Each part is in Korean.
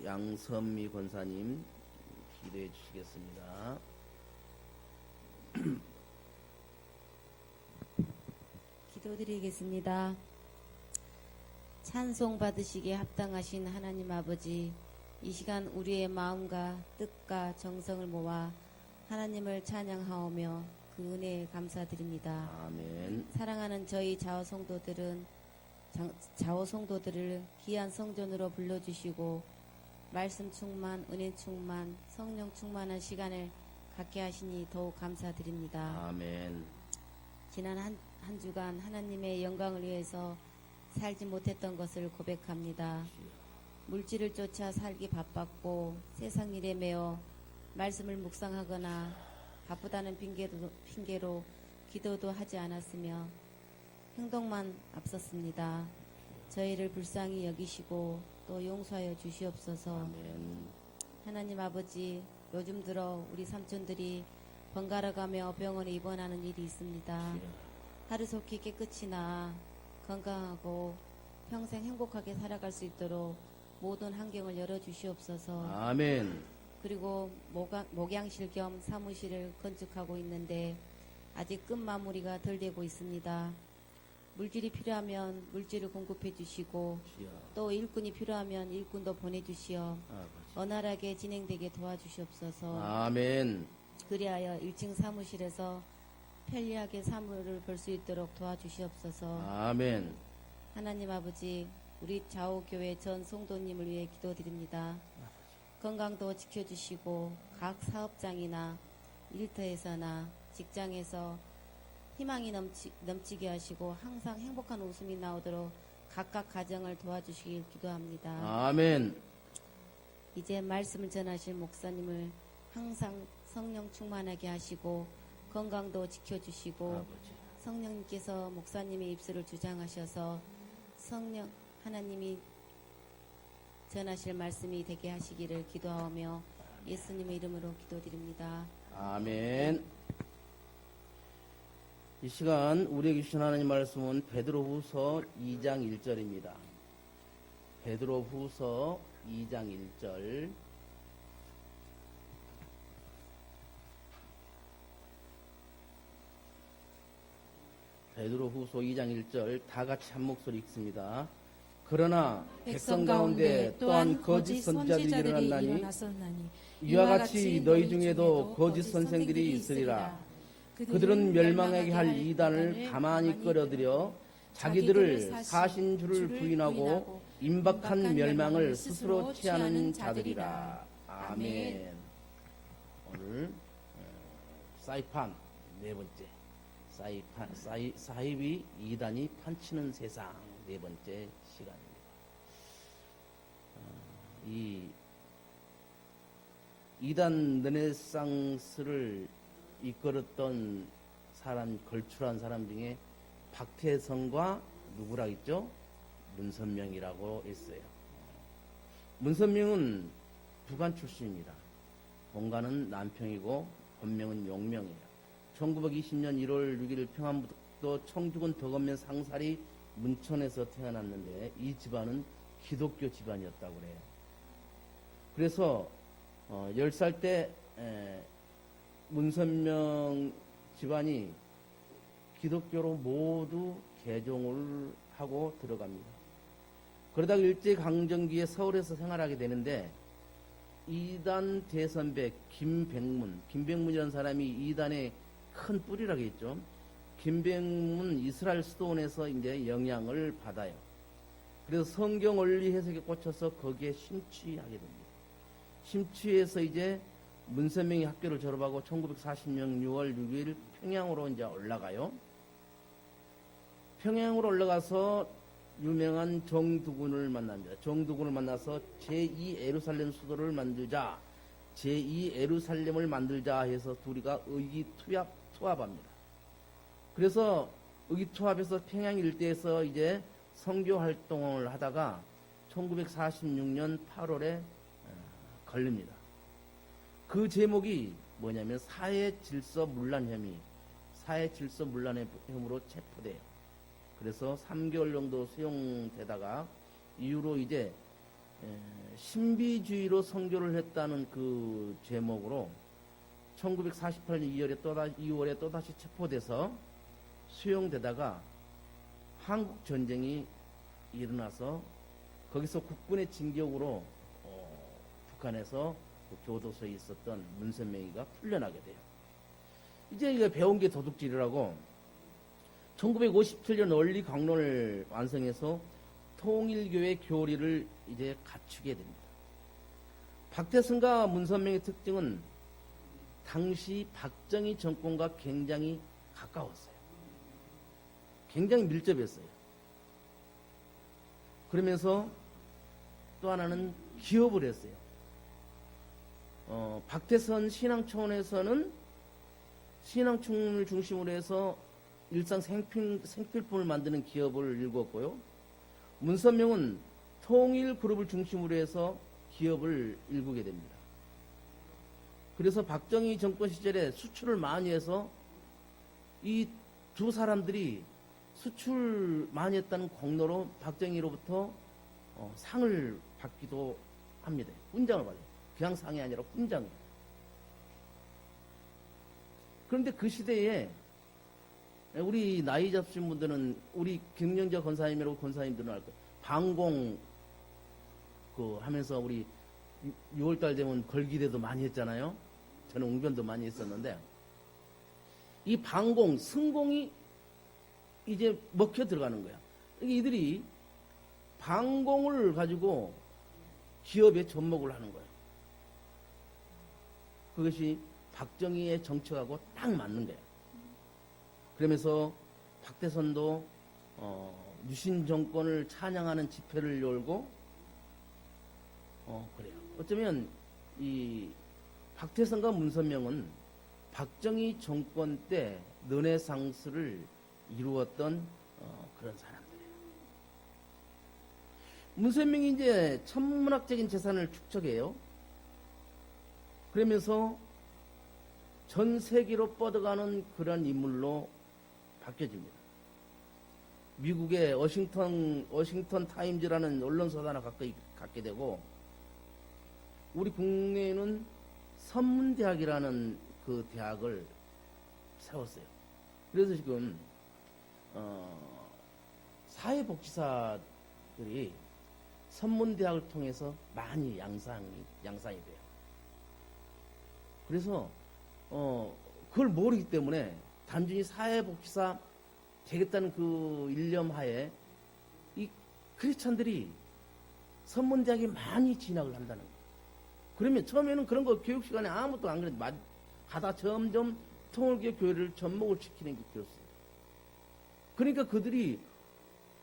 양선미 권사님 기도해 주시겠습니다. 기도드리겠습니다. 찬송 받으시기에 합당하신 하나님 아버지, 이 시간 우리의 마음과 뜻과 정성을 모아 하나님을 찬양하오며 그 은혜에 감사드립니다. 아멘. 사랑하는 저희 자오성도들을 귀한 성전으로 불러주시고 말씀 충만, 은혜 충만, 성령 충만한 시간을 갖게 하시니 더욱 감사드립니다. 아멘. 지난 한 주간 하나님의 영광을 위해서 살지 못했던 것을 고백합니다. 물질을 쫓아 살기 바빴고 세상 일에 매여 말씀을 묵상하거나 바쁘다는 핑계로 기도도 하지 않았으며 행동만 앞섰습니다. 저희를 불쌍히 여기시고 또 용서하여 주시옵소서. 아멘. 하나님 아버지, 요즘 들어 우리 삼촌들이 번갈아 가며 병원에 입원하는 일이 있습니다. 하루속히 깨끗이 나아 건강하고 평생 행복하게 살아갈 수 있도록 모든 환경을 열어주시옵소서. 아멘. 그리고 목양실 겸 사무실을 건축하고 있는데 아직 끝 마무리가 덜 되고 있습니다. 물질이 필요하면 물질을 공급해 주시고 또 일꾼이 필요하면 일꾼도 보내주시어 원활하게 진행되게 도와주시옵소서. 아멘. 그리하여 1층 사무실에서 편리하게 사물을 볼 수 있도록 도와주시옵소서. 아멘. 하나님 아버지, 우리 자오교회 전 성도님을 위해 기도드립니다. 건강도 지켜주시고 각 사업장이나 일터에서나 직장에서 희망이 넘치게 하시고 항상 행복한 웃음이 나오도록 각각 가정을 도와주시길 기도합니다. 아멘. 이제 말씀을 전하실 목사님을 항상 성령 충만하게 하시고 건강도 지켜주시고 아버지. 성령님께서 목사님의 입술을 주장하셔서 성령 하나님이 전하실 말씀이 되게 하시기를 기도하며 예수님의 이름으로 기도드립니다. 아멘. 이 시간 우리에게 주신 하나님 말씀은 베드로후서 2장 1절입니다. 베드로후서 2장 1절. 베드로후서 2장 1절 다 같이 한 목소리 읽습니다. 그러나 백성 가운데 또한 거짓 선지자들이 일어났나니 이와 같이 너희 중에도 거짓 선생들이 있으리라. 그들은 멸망하게 할 이단을 가만히 끌어들여 자기들을 사신 줄을 부인하고 임박한 멸망을 스스로 취하는 자들이라. 아멘. 오늘 사이판 네 번째 사이비 이단이 판치는 세상 네 번째 시간입니다. 이 이단 르네상스를 이끌었던 사람, 걸출한 사람 중에 박태성과 누구라 했죠? 문선명이라고 했어요. 문선명은 부관 출신입니다. 본가는 남평이고 본명은 용명이에요. 1920년 1월 6일 평안북도 청주군 덕원면 상사리 문천에서 태어났는데 이 집안은 기독교 집안이었다고 그래요. 그래서 10살 때 문선명 집안이 기독교로 모두 개종을 하고 들어갑니다. 그러다가 일제강점기에 서울에서 생활하게 되는데 이단 대선배 김백문이라는 사람이 이단의 큰 뿌리라겠죠. 김백문 이스라엘 수도원에서 이제 영향을 받아요. 그래서 성경 원리 해석에 꽂혀서 거기에 심취하게 됩니다. 심취해서 이제 문선명이 학교를 졸업하고 1940년 6월 6일 평양으로 이제 올라가요. 평양으로 올라가서 유명한 정두군을 만납니다. 정두군을 만나서 제2 예루살렘 수도를 만들자, 제2 예루살렘을 만들자 해서 둘이가 의기투합합니다. 그래서 의기투합해서 평양 일대에서 이제 선교 활동을 하다가 1946년 8월에 걸립니다. 그 제목이 뭐냐면 사회질서문란 혐의로 체포돼요. 그래서 3개월 정도 수용되다가 이후로 이제 신비주의로 선교를 했다는 그 제목으로 1948년 2월에 또다시 체포돼서 수용되다가 한국 전쟁이 일어나서 거기서 국군의 진격으로 북한에서 그 교도소에 있었던 문선명이가 풀려나게 돼요. 이제 이거 배운 게 도둑질이라고 1957년 원리 강론을 완성해서 통일교회 교리를 이제 갖추게 됩니다. 박태선과 문선명의 특징은 당시 박정희 정권과 굉장히 가까웠어요. 굉장히 밀접했어요. 그러면서 또 하나는 기업을 했어요. 박태선 신앙촌에서는 신앙촌을 중심으로 해서 일상 생필품을 만드는 기업을 일궜고요. 문선명은 통일 그룹을 중심으로 해서 기업을 일구게 됩니다. 그래서 박정희 정권 시절에 수출을 많이 해서 이 두 사람들이 수출 많이 했다는 공로로 박정희로부터 상을 받기도 합니다. 훈장을 받아요. 그냥 상이 아니라 훈장이에요. 그런데 그 시대에 우리 나이 잡수신 분들은 우리 김영자 권사님이라고 권사님들은 알 거예요. 방공 하면서 우리 6월달 되면 걸기대도 많이 했잖아요. 저는 웅변도 많이 했었는데 이 방공, 승공이 이제 먹혀 들어가는 거야. 이들이 방공을 가지고 기업에 접목을 하는 거예요. 그것이 박정희의 정책하고 딱 맞는 거예요. 그러면서 박태선도 유신 정권을 찬양하는 집회를 열고 그래요. 어쩌면 이 박태선과 문선명은 박정희 정권 때 르네상스를 이루었던 그런 사람들이에요. 문선명이 이제 천문학적인 재산을 축적해요. 그러면서 전 세계로 뻗어가는 그런 인물로 바뀌어집니다. 미국의 워싱턴 타임즈라는 언론사도 하나 갖게 되고, 우리 국내에는 선문대학이라는 그 대학을 세웠어요. 그래서 지금 사회복지사들이 선문대학을 통해서 많이 양상이 돼요. 그래서 그걸 모르기 때문에 단순히 사회복지사 되겠다는 그 일념 하에 이 크리스찬들이 선문대학에 많이 진학을 한다는 거예요. 그러면 처음에는 그런 거 교육 시간에 아무것도 안 그랬는데 가다 점점 통일교 교회를 접목을 시키는 게 되었어요. 그러니까 그들이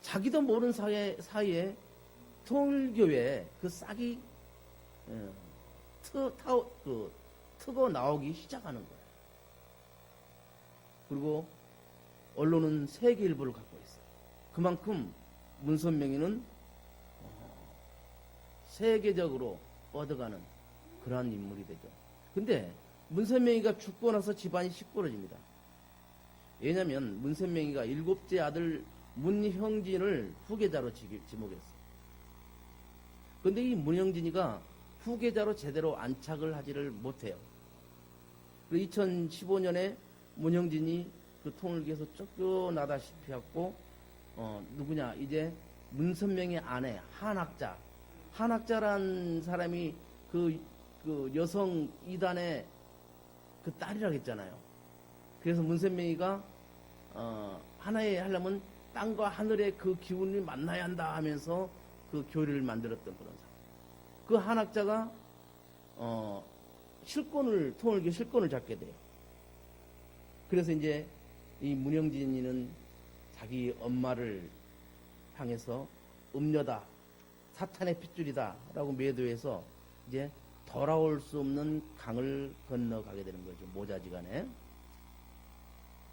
자기도 모르는 사이에 통일교회 그 싹이 트고 나오기 시작하는 거예요. 그리고 언론은 세계일보를 갖고 있어요. 그만큼 문선명이는 세계적으로 뻗어가는 그러한 인물이 되죠. 근데 문선명이가 죽고 나서 집안이 시끄러집니다. 왜냐하면 문선명이가 7째 아들 문형진을 후계자로 지목했어요. 근데 이 문형진이가 후계자로 제대로 안착을 하지를 못해요. 그리고 2015년에 문형진이 그 통일교에서 쫓겨나다시피 했고, 누구냐, 이제 문선명의 아내, 한학자란 사람이 그 여성 이단의 그 딸이라고 했잖아요. 그래서 문선명이가, 하나에 하려면 땅과 하늘의 그 기운을 만나야 한다 하면서 그 교리를 만들었던 그런 사람. 그 한학자가, 통일교 실권을 잡게 돼요. 그래서 이제 이 문형진이는 자기 엄마를 향해서 음녀다, 사탄의 핏줄이다 라고 매도해서 이제 돌아올 수 없는 강을 건너가게 되는 거죠. 모자지간에.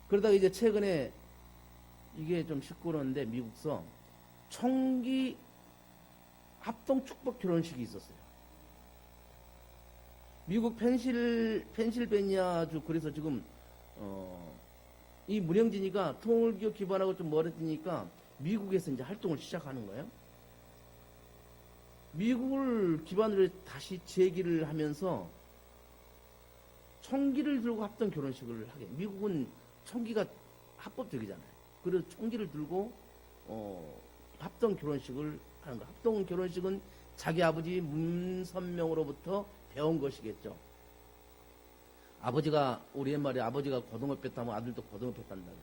그러다가 이제 최근에 이게 좀 시끄러운데 미국서 총기 합동 축복 결혼식이 있었어요. 미국 펜실베니아주. 그래서 지금 이 문형진이가 통일교 기반하고 좀 멀어지니까 미국에서 이제 활동을 시작하는 거예요. 미국을 기반으로 다시 재기를 하면서 총기를 들고 합동 결혼식을 하게. 미국은 총기가 합법적이잖아요. 그래서 총기를 들고 합동 결혼식을 하는 거. 합동 결혼식은 자기 아버지 문선명으로부터 배운 것이겠죠. 아버지가 우리 옛말에 아버지가 고등어 뺐다면 아들도 고등어 뺐단다 그랬어.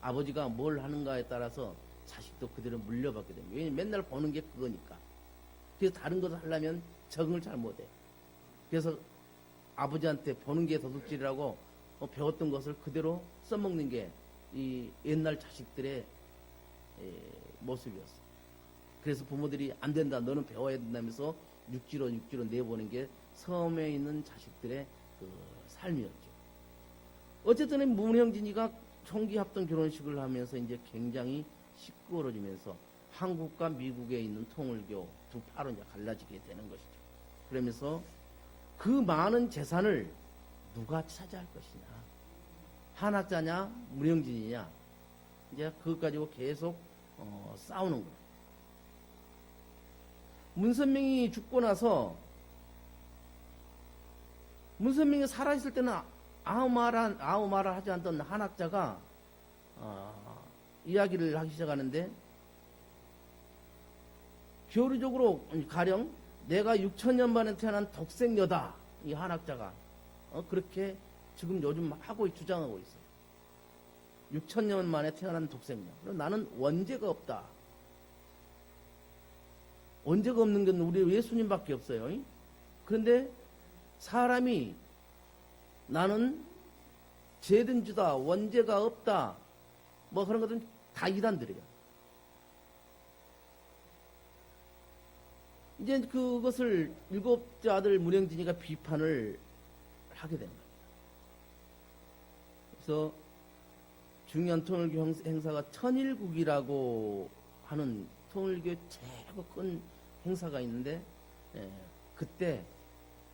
아버지가 뭘 하는가에 따라서 자식도 그대로 물려받게 됩니다. 왜냐면 맨날 보는 게 그거니까. 그래서 다른 것을 하려면 적응을 잘 못해. 그래서 아버지한테 보는 게 도둑질이라고 배웠던 것을 그대로 써먹는 게 이 옛날 자식들의 모습이었어. 그래서 부모들이 안 된다, 너는 배워야 된다면서 육지로 내보는 게 섬에 있는 자식들의 그 삶이었죠. 어쨌든 문형진이가 총기 합동 결혼식을 하면서 이제 굉장히 시끄러워지면서 한국과 미국에 있는 통일교 두 파로 이제 갈라지게 되는 것이죠. 그러면서 그 많은 재산을 누가 차지할 것이냐? 한학자냐, 문형진이냐? 이제 그것 가지고 계속 싸우는 거예요. 문선명이 죽고 나서 문선명이 살아있을 때는 아무 말을 하지 않던 한학자가 이야기를 하기 시작하는데 교리적으로 가령 내가 6천년 만에 태어난 독생녀다. 이 한학자가 그렇게 지금 요즘 하고 주장하고 있어요. 6천년 만에 태어난 독생녀. 그럼 나는 원죄가 없다. 원죄가 없는 건 우리 예수님밖에 없어요. 그런데 사람이 나는 죄된 주다, 원죄가 없다, 뭐 그런 것들은 다 이단들이에요. 이제 그것을 일곱째 아들 문형진이가 비판을 하게 된 겁니다. 그래서 중요한 통일교 행사가 천일국이라고 하는 통일교의 최고 큰 행사가 있는데 그때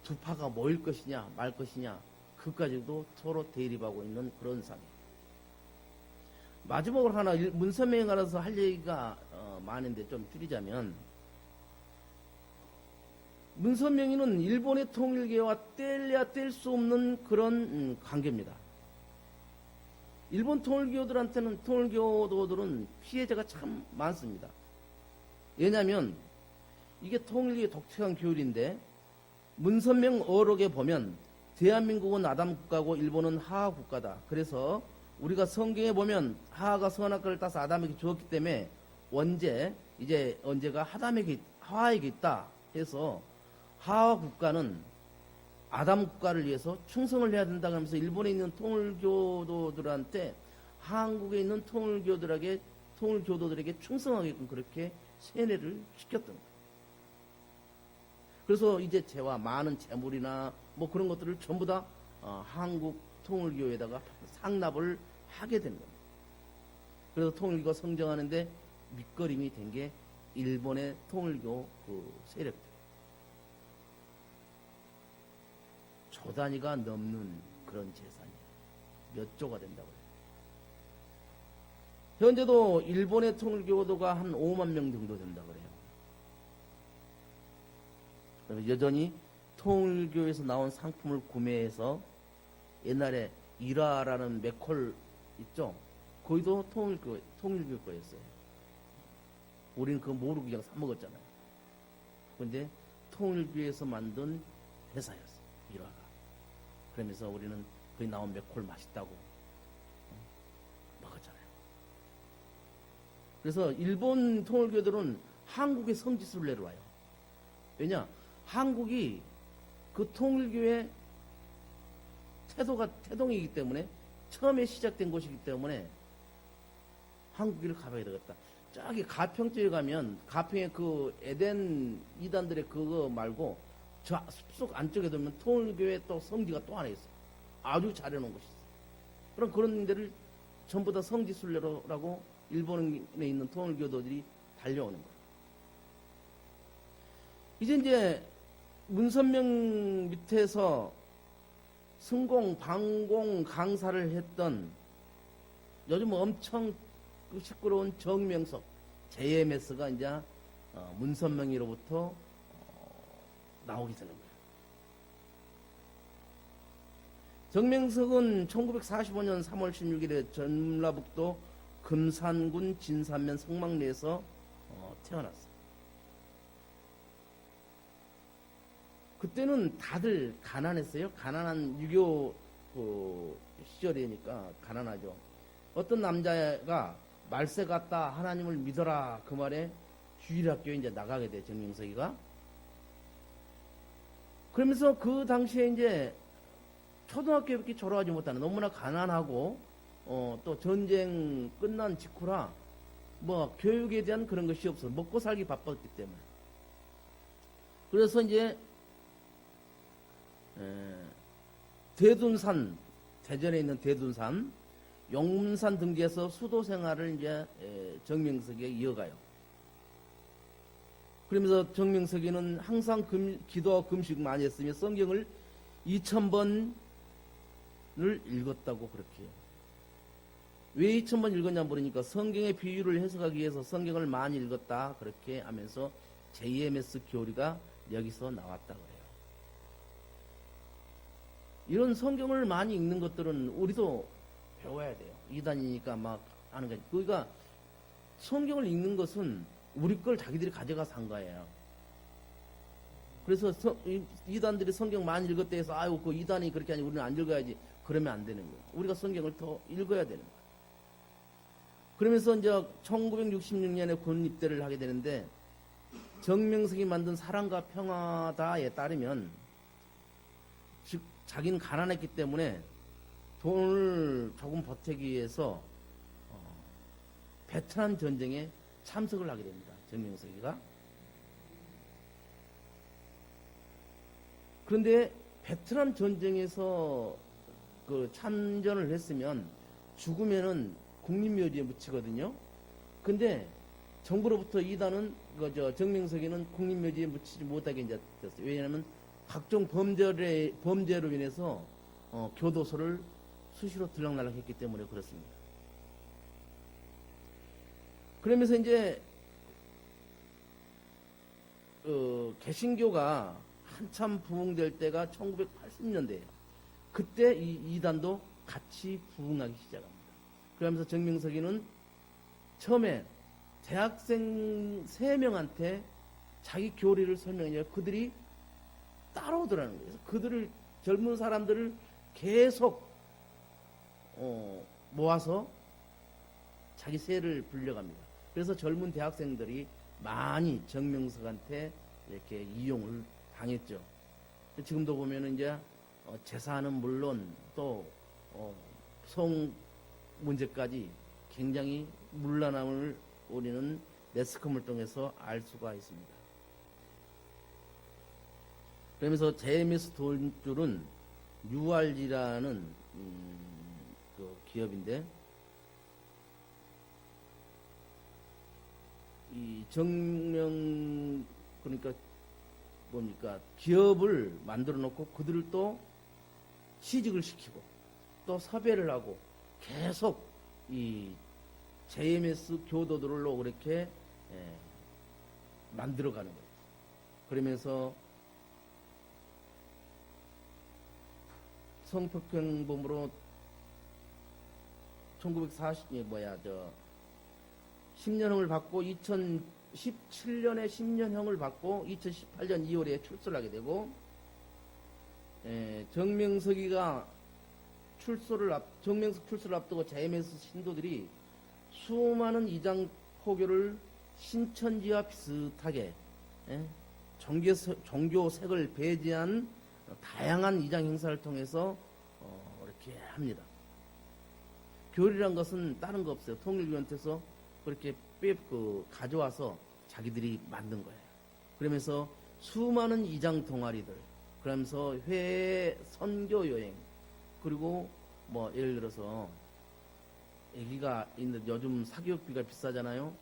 두 파가 모일 것이냐 말 것이냐 그까지도 서로 대립하고 있는 그런 상황. 마지막으로 하나 문선명에 관해서 할 얘기가 많은데 좀 줄이자면 문선명이는 일본의 통일교와 뗄래야 뗄 수 없는 그런 관계입니다. 일본 통일교도들은 피해자가 참 많습니다. 왜냐하면 이게 통일교의 독특한 교율인데 문선명 어록에 보면 대한민국은 아담 국가고 일본은 하하 국가다. 그래서 우리가 성경에 보면 하하가 선악과를 따서 아담에게 주었기 때문에 언제가 하하에게 있다 해서 하하 국가는 아담 국가를 위해서 충성을 해야 된다 하면서 일본에 있는 통일교도들한테 한국에 있는 통일교도들에게 충성하게끔 그렇게 세뇌를 시켰던 거예요. 그래서 이제 재와 많은 재물이나 뭐 그런 것들을 전부 다 한국 통일교에다가 상납을 하게 된 겁니다. 그래서 통일교가 성장하는데 밑거림이 된 게 일본의 통일교 그 세력들. 조 단위가 넘는 그런 재산이에요. 몇 조가 된다고 해요. 현재도 일본의 통일교도가 한 5만 명 정도 된다고 그래요. 여전히 통일교에서 나온 상품을 구매해서 옛날에 일화라는 맥콜 있죠? 거기도 통일교 거였어요. 우리는 그거 모르고 그냥 사먹었잖아요. 그런데 통일교에서 만든 회사였어요. 일화가. 그러면서 우리는 거기 나온 맥콜 맛있다고 먹었잖아요. 그래서 일본 통일교들은 한국의 성지순례를 내려와요. 왜냐? 한국이 그 통일교의 태동이기 때문에 처음에 시작된 곳이기 때문에 한국을 가봐야 되겠다. 저기 가평 쪽에 가면 가평에 그 에덴 이단들의 그거 말고 저 숲속 안쪽에 들면 통일교의 또 성지가 또 하나 있어요. 아주 잘해놓은 곳이 있어요. 그럼 그런 데를 전부 다 성지순례라고 일본에 있는 통일교도들이 달려오는 거예요. 이제 문선명 밑에서 승공, 방공, 강사를 했던 요즘 엄청 시끄러운 정명석, JMS가 이제 문선명이로부터 나오게 되는 거예요. 정명석은 1945년 3월 16일에 전라북도 금산군 진산면 성막리에서 태어났어요. 그때는 다들 가난했어요. 가난한 6.25 시절이니까 가난하죠. 어떤 남자가 말세 같다 하나님을 믿어라 그 말에 주일학교에 이제 나가게 돼 정명석이가. 그러면서 그 당시에 이제 초등학교밖에 졸업하지 못하는 너무나 가난하고 또 전쟁 끝난 직후라 뭐 교육에 대한 그런 것이 없어 먹고 살기 바빴기 때문에. 그래서 이제 대둔산 대전에 있는 대둔산 용문산 등지에서 수도 생활을 이제 정명석이가 이어가요. 그러면서 정명석이는 항상 기도와 금식 많이 했으며 성경을 2000번을 읽었다고 그렇게 해요. 왜 2000번 읽었냐 물으니까 성경의 비유를 해석하기 위해서 성경을 많이 읽었다 그렇게 하면서 JMS 교리가 여기서 나왔다 그래요. 이런 성경을 많이 읽는 것들은 우리도 배워야 돼요. 이단이니까 막 하는 거지. 그러니까 성경을 읽는 것은 우리 걸 자기들이 가져가서 한 거예요. 그래서 이단들이 성경 많이 읽었다 해서 아유 그 이단이 그렇게 하니 우리는 안 읽어야지 그러면 안 되는 거예요. 우리가 성경을 더 읽어야 되는 거예요. 그러면서 이제 1966년에 군 입대를 하게 되는데 정명석이 만든 사랑과 평화다에 따르면 즉 자기는 가난했기 때문에 돈을 조금 보태기 위해서 베트남 전쟁에 참석을 하게 됩니다. 정명석이가. 그런데 베트남 전쟁에서 그 참전을 했으면 죽으면은 국립묘지에 묻히거든요. 근데 정부로부터 이단은 정명석이는 국립묘지에 묻히지 못하게 이제 됐어요. 왜냐하면 각종 범죄로 인해서 교도소를 수시로 들락날락했기 때문에 그렇습니다. 그러면서 이제 개신교가 한참 부흥될 때가 1980년대예요. 그때 이 이단도 같이 부흥하기 시작합니다. 그러면서 정명석이는 처음에 대학생 3명한테 자기 교리를 설명해요. 그들이 따라오더라는 거예요. 그래서 그들을 젊은 사람들을 계속 모아서 자기 세를 불려갑니다. 그래서 젊은 대학생들이 많이 정명석한테 이렇게 이용을 당했죠. 지금도 보면은 이제 재산은 물론 또 성 문제까지 굉장히 문란함을 우리는 매스컴을 통해서 알 수가 있습니다. 그러면서 JMS 돈줄은 URG라는 그 기업인데 이 정명 그러니까 뭡니까 기업을 만들어 놓고 그들을 또 취직을 시키고 또 섭외를 하고 계속 이 JMS 교도들로 그렇게 만들어가는 거예요. 그러면서 성폭행범으로 10년형을 받고 2017년에 10년형을 받고 2018년 2월에 출소를 하게 되고 정명석 출소를 앞두고 JMS 신도들이 수많은 이장 포교를 신천지와 비슷하게 종교색을 배제한 다양한 이장 행사를 통해서 이렇게 합니다. 교리란 것은 다른 거 없어요. 통일교한테서 그렇게 가져와서 자기들이 만든 거예요. 그러면서 수많은 이장 동아리들, 그러면서 회의, 선교 여행, 그리고 뭐 예를 들어서 애기가 있는 요즘 사교육비가 비싸잖아요.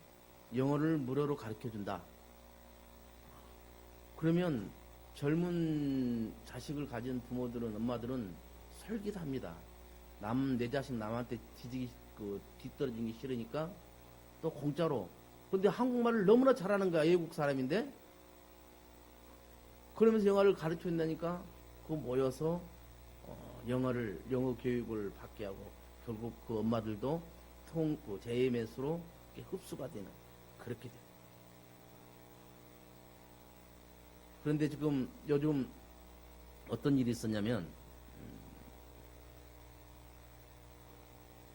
영어를 무료로 가르쳐준다. 그러면 젊은 자식을 가진 부모들은 엄마들은 솔깃합니다. 내 자식 남한테 뒤떨어지기 싫으니까 또 공짜로. 근데 한국말을 너무나 잘하는 거야. 외국 사람인데 그러면서 영어를 가르쳐 준다니까 그 모여서 영어 교육을 받게 하고 결국 그 엄마들도 그 JMS로 흡수가 되는 그렇게 돼요. 그런데 지금 요즘 어떤 일이 있었냐면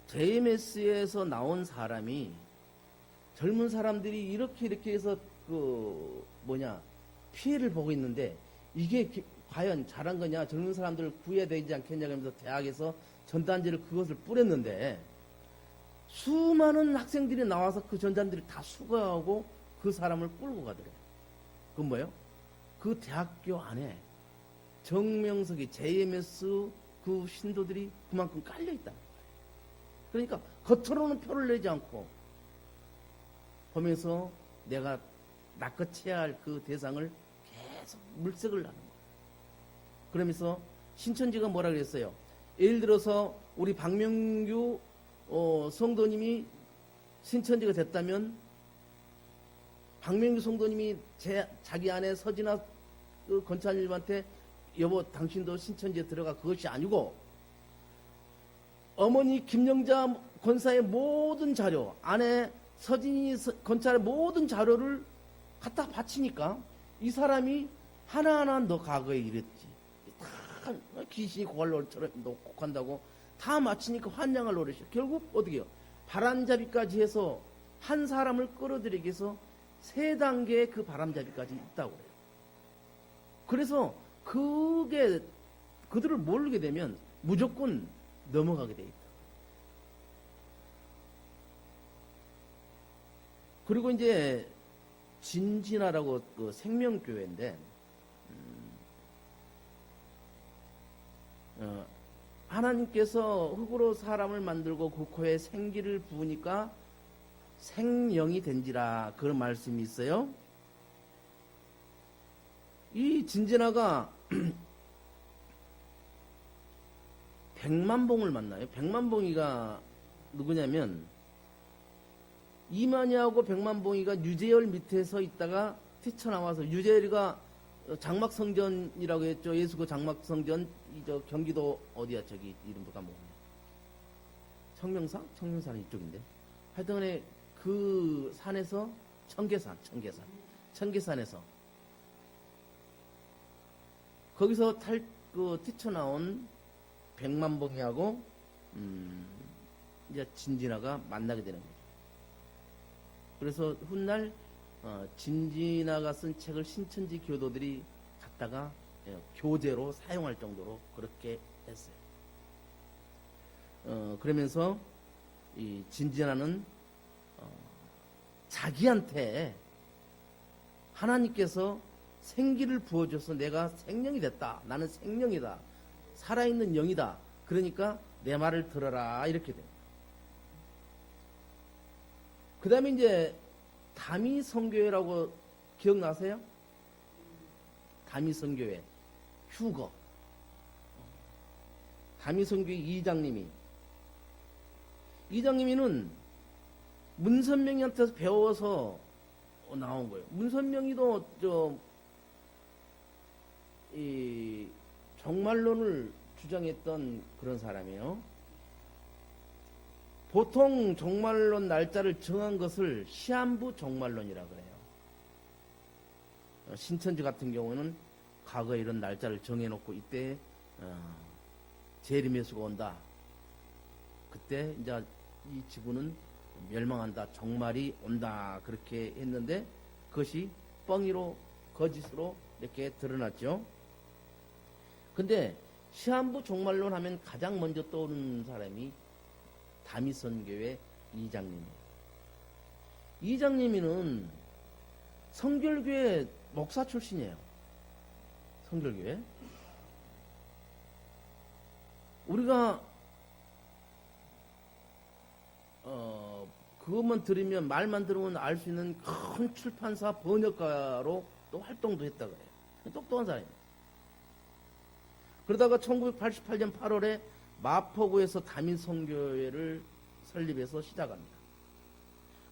JMS에서 나온 사람이 젊은 사람들이 이렇게 해서 피해를 보고 있는데 이게 과연 잘한 거냐, 젊은 사람들을 구해야 되지 않겠냐 하면서 대학에서 전단지를 그것을 뿌렸는데 수많은 학생들이 나와서 그 전단지를 다 수거하고 그 사람을 끌고 가더래요. 그건 뭐예요? 그 대학교 안에 정명석이 JMS 그 신도들이 그만큼 깔려 있다. 그러니까 겉으로는 표를 내지 않고 보면서 내가 낚아채야 할 그 대상을 계속 물색을 하는 거예요. 그러면서 신천지가 뭐라 그랬어요? 예를 들어서 우리 박명규 성도님이 신천지가 됐다면 박명규 성도님이 자기 아내 서진아 그 권찰님한테 여보 당신도 신천지에 들어가, 그것이 아니고 어머니 김영자 권사의 모든 자료, 아내 서진이 권찰의 모든 자료를 갖다 바치니까 이 사람이 하나하나 너 과거에 이랬지, 다 귀신이 고갈로처럼 녹곡한다고 다 마치니까 환장을 노리셔. 결국 어떻게 해요? 바람잡이까지 해서 한 사람을 끌어들이기 위해서 3단계의 그 바람잡이까지 있다고 그래요. 그래서 그게 그들을 모르게 되면 무조건 넘어가게 돼 있다. 그리고 이제 진진하라고 그 생명교회인데 하나님께서 흙으로 사람을 만들고 그 코에 생기를 부으니까 생령이 된지라 그런 말씀이 있어요. 이 진진아가 백만봉을 만나요. 백만봉이가 누구냐면 이만희하고 백만봉이가 유재열 밑에서 있다가 뛰쳐나와서, 유재열이가 장막성전이라고 했죠. 예수 그 장막성전, 경기도 어디야, 저기 이름도 까먹었네. 청명산? 청명산은 이쪽인데. 하여튼간에 그 산에서 청계산에서 거기서 뛰쳐나온 백만봉이하고 이제 진진아가 만나게 되는 거죠. 그래서 훗날 진진아가 쓴 책을 신천지 교도들이 갖다가 교재로 사용할 정도로 그렇게 했어요. 그러면서 이 진진아는 자기한테 하나님께서 생기를 부어줘서 내가 생명이 됐다. 나는 생명이다. 살아있는 영이다. 그러니까 내 말을 들어라. 이렇게 돼요. 그 다음에 이제 다미성교회라고 기억나세요? 다미성교회 휴거 다미성교회 이장님이는 문선명이한테서 배워서 나온 거예요. 문선명이도 이 종말론을 주장했던 그런 사람이에요. 보통 종말론 날짜를 정한 것을 시한부 종말론이라 그래요. 신천지 같은 경우는 과거에 이런 날짜를 정해놓고 이때 재림예수가 온다. 그때 이제 이 지구는 멸망한다. 종말이 온다. 그렇게 했는데 그것이 뻥이로 거짓으로 이렇게 드러났죠. 근데 시한부 종말론 하면 가장 먼저 떠오르는 사람이 다미선교회 이장님이에요. 이장님이는 성결교회 목사 출신이에요. 성결교회. 우리가 그것만 들으면, 말만 들으면 알 수 있는 큰 출판사 번역가로 또 활동도 했다 그래요. 똑똑한 사람이에요. 그러다가 1988년 8월에 마포구에서 다민성교회를 설립해서 시작합니다.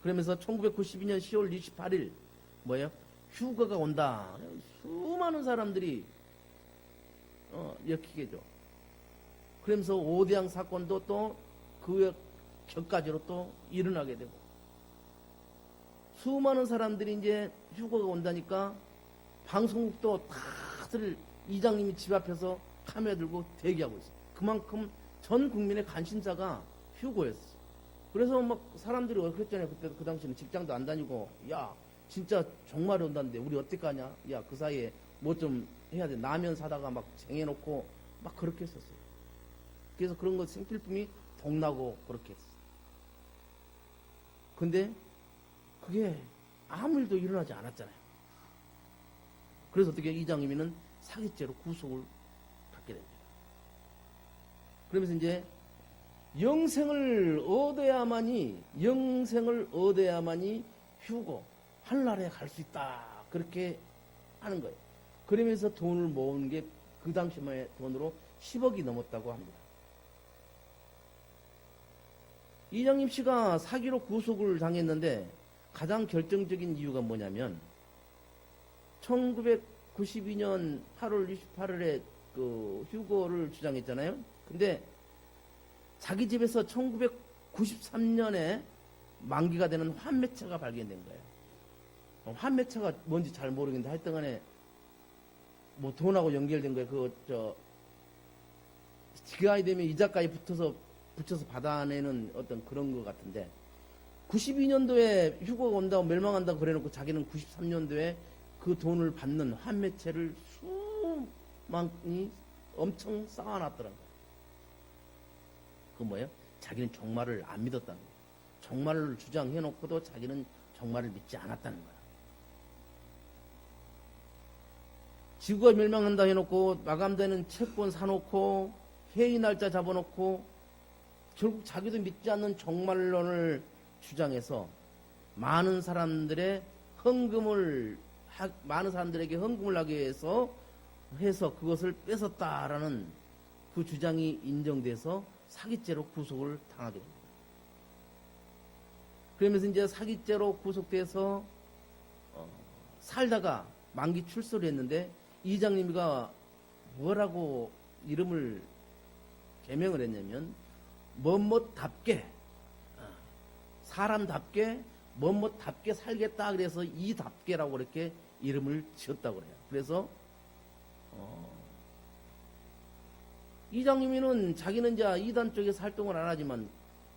그러면서 1992년 10월 28일 뭐예요? 휴가가 온다. 수많은 사람들이 엮이게죠. 그러면서 오대양 사건도 또 그 격가지로 또 일어나게 되고, 수많은 사람들이 이제 휴가가 온다니까 방송국도 다들 이장님이 집 앞에서 카메라 들고 대기하고 있어요. 그만큼 전 국민의 관심사가 휴고였어. 그래서 막 사람들이 그랬잖아요. 그때 그 당시에는 직장도 안 다니고, 야 진짜 정말이 온다는데 우리 어떡하냐. 야 그 사이에 뭐 좀 해야 돼. 라면 사다가 막 쟁여놓고 막 그렇게 했었어요. 그래서 그런 거 생필품이 동나고 그렇게 했어요. 근데 그게 아무 일도 일어나지 않았잖아요. 그래서 어떻게 이장님이는 사기죄로 구속을 받게 됩니다. 그러면서 이제 영생을 얻어야만이 휴고 하늘나라에 갈 수 있다. 그렇게 하는 거예요. 그러면서 돈을 모은 게 그 당시만의 돈으로 10억이 넘었다고 합니다. 이장님 씨가 사기로 구속을 당했는데 가장 결정적인 이유가 뭐냐면 1992년 8월 28일에 그 휴고를 주장했잖아요. 근데 자기 집에서 1993년에 만기가 되는 환매차가 발견된 거예요. 환매차가 뭔지 잘 모르겠는데 하여튼 간에 뭐 돈하고 연결된 거예요. 기간이 되면 이자까지 붙여서 받아내는 어떤 그런 것 같은데 92년도에 휴고가 온다고 멸망한다고 그래놓고 자기는 93년도에 그 돈을 받는 환매체를 수많이 엄청 쌓아놨더라고요. 그 뭐예요? 자기는 종말을 안 믿었다는 거예요. 종말을 주장해놓고도 자기는 종말을 믿지 않았다는 거예요. 지구가 멸망한다 해놓고 마감되는 채권 사놓고 회의 날짜 잡아놓고 결국 자기도 믿지 않는 종말론을 주장해서 많은 사람들에게 헌금을 하기 위해서 그것을 뺏었다라는 그 주장이 인정돼서 사기죄로 구속을 당하게 됩니다. 그러면서 이제 사기죄로 구속돼서 살다가 만기 출소를 했는데 이장님이가 뭐라고 이름을 개명을 했냐면 멋멋답게 사람답게 멋멋답게 살겠다. 그래서 이답게라고 그렇게 이름을 지었다고 그래요. 그래서 이장님이는 자기는 이제 이단 쪽에서 활동을 안 하지만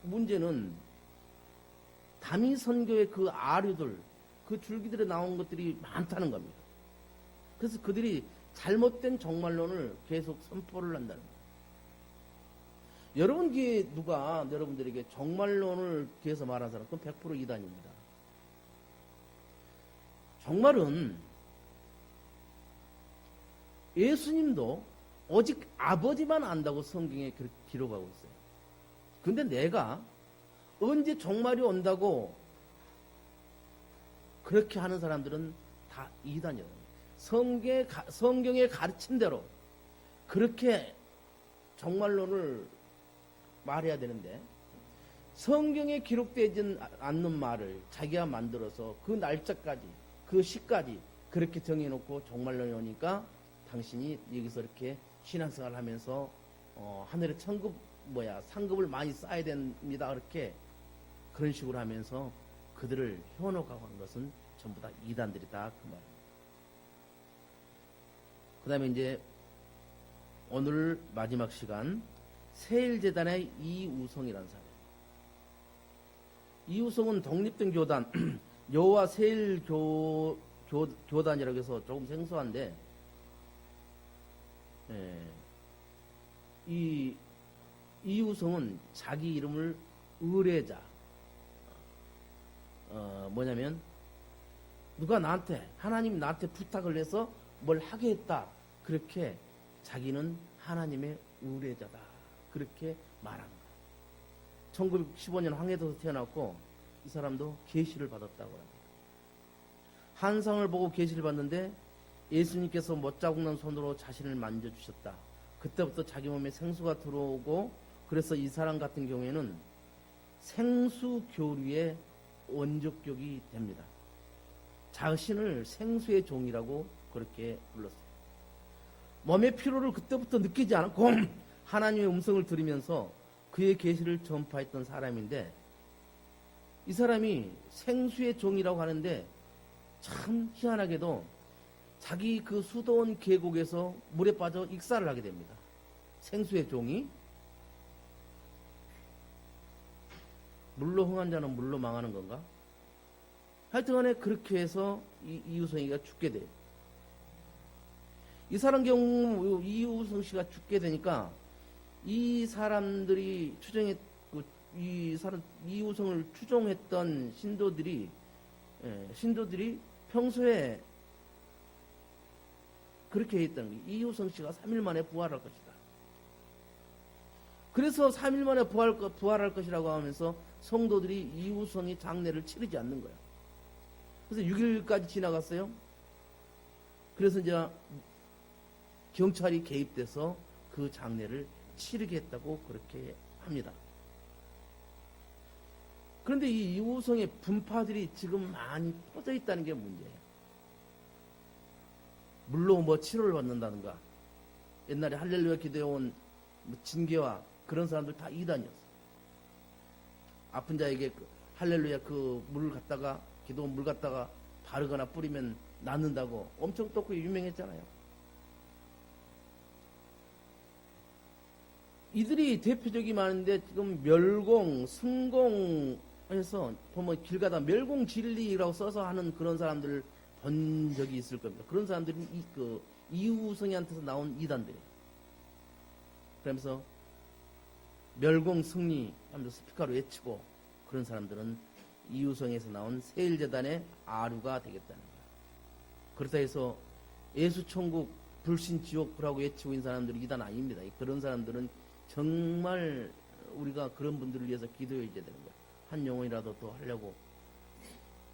문제는 다미선교의 그 아류들 그 줄기들에 나온 것들이 많다는 겁니다. 그래서 그들이 잘못된 종말론을 계속 선포를 한다는 거예요. 여러분 누가 여러분들에게 종말론을 기해서 말한 사람 그건 100% 이단입니다. 종말은 예수님도 오직 아버지만 안다고 성경에 그렇게 기록하고 있어요. 근데 내가 언제 종말이 온다고 그렇게 하는 사람들은 다 이단이에요. 성경의 가르친 대로 그렇게 종말론을 말해야 되는데 성경에 기록되지 않는 말을 자기가 만들어서 그 날짜까지 그 시까지 그렇게 정해놓고 종말론이 오니까 당신이 여기서 이렇게 신앙생활을 하면서 하늘의 상급을 많이 쌓아야 됩니다. 그런 식으로 하면서 그들을 현혹하고 하는 것은 전부 다 이단들이다 그 말입니다. 그 다음에 이제 오늘 마지막 시간 세일재단의 이우성이라는 사람. 이우성은 독립된 교단 여호와 세일교단이라고 해서 조금 생소한데 이 이우성은 자기 이름을 의뢰자 뭐냐면 누가 하나님 나한테 부탁을 해서 뭘 하게 했다 그렇게 자기는 하나님의 의뢰자다 그렇게 말한 거예요. 1915년 황해도에서 태어났고 이 사람도 계시를 받았다고 합니다. 환상을 보고 계시를 받는데 예수님께서 못자국 난 손으로 자신을 만져주셨다. 그때부터 자기 몸에 생수가 들어오고 그래서 이 사람 같은 경우에는 생수교류의 원조격이 됩니다. 자신을 생수의 종이라고 그렇게 불렀어요. 몸의 피로를 그때부터 느끼지 않고 하나님의 음성을 들으면서 그의 계시를 전파했던 사람인데, 이 사람이 생수의 종이라고 하는데 참 희한하게도 자기 그 수도원 계곡에서 물에 빠져 익사를 하게 됩니다. 생수의 종이. 물로 흥한 자는 물로 망하는 건가? 하여튼간에 그렇게 해서 이우성이가 죽게 돼요. 이 사람 경우 이우성 씨가 죽게 되니까 이 사람들이 이우성을 추종했던 신도들이 평소에 그렇게 했던 게, 이우성 씨가 3일 만에 부활할 것이다. 그래서 3일 만에 부활할 것이라고 하면서 성도들이 이우성이 장례를 치르지 않는 거야. 그래서 6일까지 지나갔어요. 그래서 이제 경찰이 개입돼서 그 장례를 치르게 했다고 그렇게 합니다. 그런데 이 이우성의 분파들이 지금 많이 퍼져 있다는 게 문제예요. 물론 뭐 치료를 받는다든가, 옛날에 할렐루야 기도해온 진계와 그런 사람들 다 이단이었어. 아픈 자에게 할렐루야 그 물 갖다가, 기도원 물 갖다가 바르거나 뿌리면 낫는다고 엄청 떴고 유명했잖아요. 이들이 대표적이 많은데 지금 멸공, 승공해서 보면 길 가다 멸공 진리라고 써서 하는 그런 사람들을 본 적이 있을 겁니다. 그런 사람들은 이우성이한테서 나온 이단들이에요. 그러면서 멸공 승리 하면서 스피커로 외치고, 그런 사람들은 이우성에서 나온 세일재단의 아류가 되겠다는 거예요. 그렇다 해서 예수천국 불신지옥불하고 외치고 있는 사람들이 이단 아닙니다. 그런 사람들은 정말 우리가 그런 분들을 위해서 기도해야 되는 거예요. 한 영혼이라도 더 하려고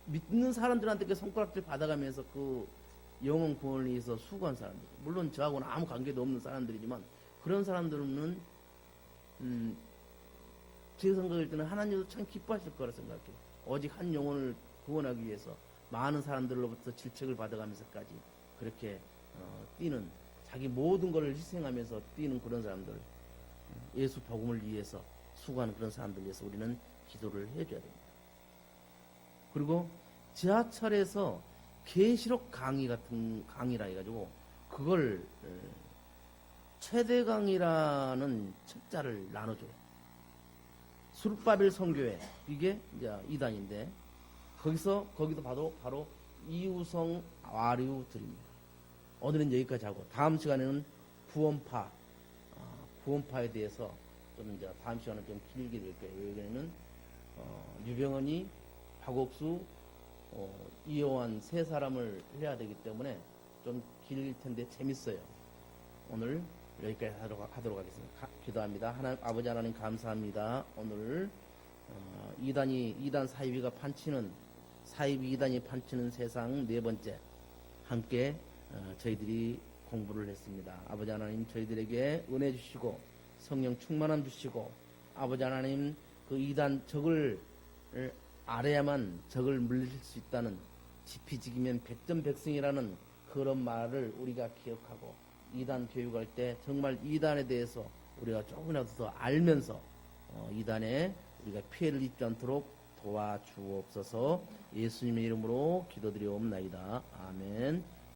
믿는 사람들한테 그 손가락질 받아가면서 그 영혼 구원을 위해서 수고한 사람들, 물론 저하고는 아무 관계도 없는 사람들이지만 그런 사람들은 제 생각일 때는 하나님도 참 기뻐하실 거라 생각해요. 오직 한 영혼을 구원하기 위해서 많은 사람들로부터 질책을 받아가면서까지 그렇게 뛰는, 자기 모든 것을 희생하면서 뛰는 그런 사람들, 예수 복음을 위해서 수고하는 그런 사람들 위해서 우리는 기도를 해줘야 됩니다. 그리고 지하철에서 계시록 강의 같은 강의라 해가지고 그걸 최대강이라는 책자를 나눠줘요. 술바벨 선교회, 이게 이제 이단인데 거기도 바로 이우성 아류들입니다. 오늘은 여기까지 하고 다음 시간에는 구원파에 대해서 좀 이제 다음 시간은 좀 길게 될 거예요. 여기는 유병헌이, 박옥수, 이호환 세 사람을 해야 되기 때문에 좀 길 텐데 재밌어요. 오늘 여기까지 하도록 하겠습니다. 기도합니다. 아버지 하나님 감사합니다. 오늘 이단 사이비가 판치는, 사이비 이단이 판치는 세상 네 번째 함께 저희들이 공부를 했습니다. 아버지 하나님, 저희들에게 은혜 주시고 성령 충만함 주시고, 아버지 하나님, 그 이단 적을 알아야만 적을 물리칠 수 있다는 지피지기면 백전백승이라는 그런 말을 우리가 기억하고, 이단 교육할 때 정말 이단에 대해서 우리가 조금이라도 더 알면서 이단에 우리가 피해를 입지 않도록 도와주옵소서. 예수님의 이름으로 기도드리옵나이다. 아멘.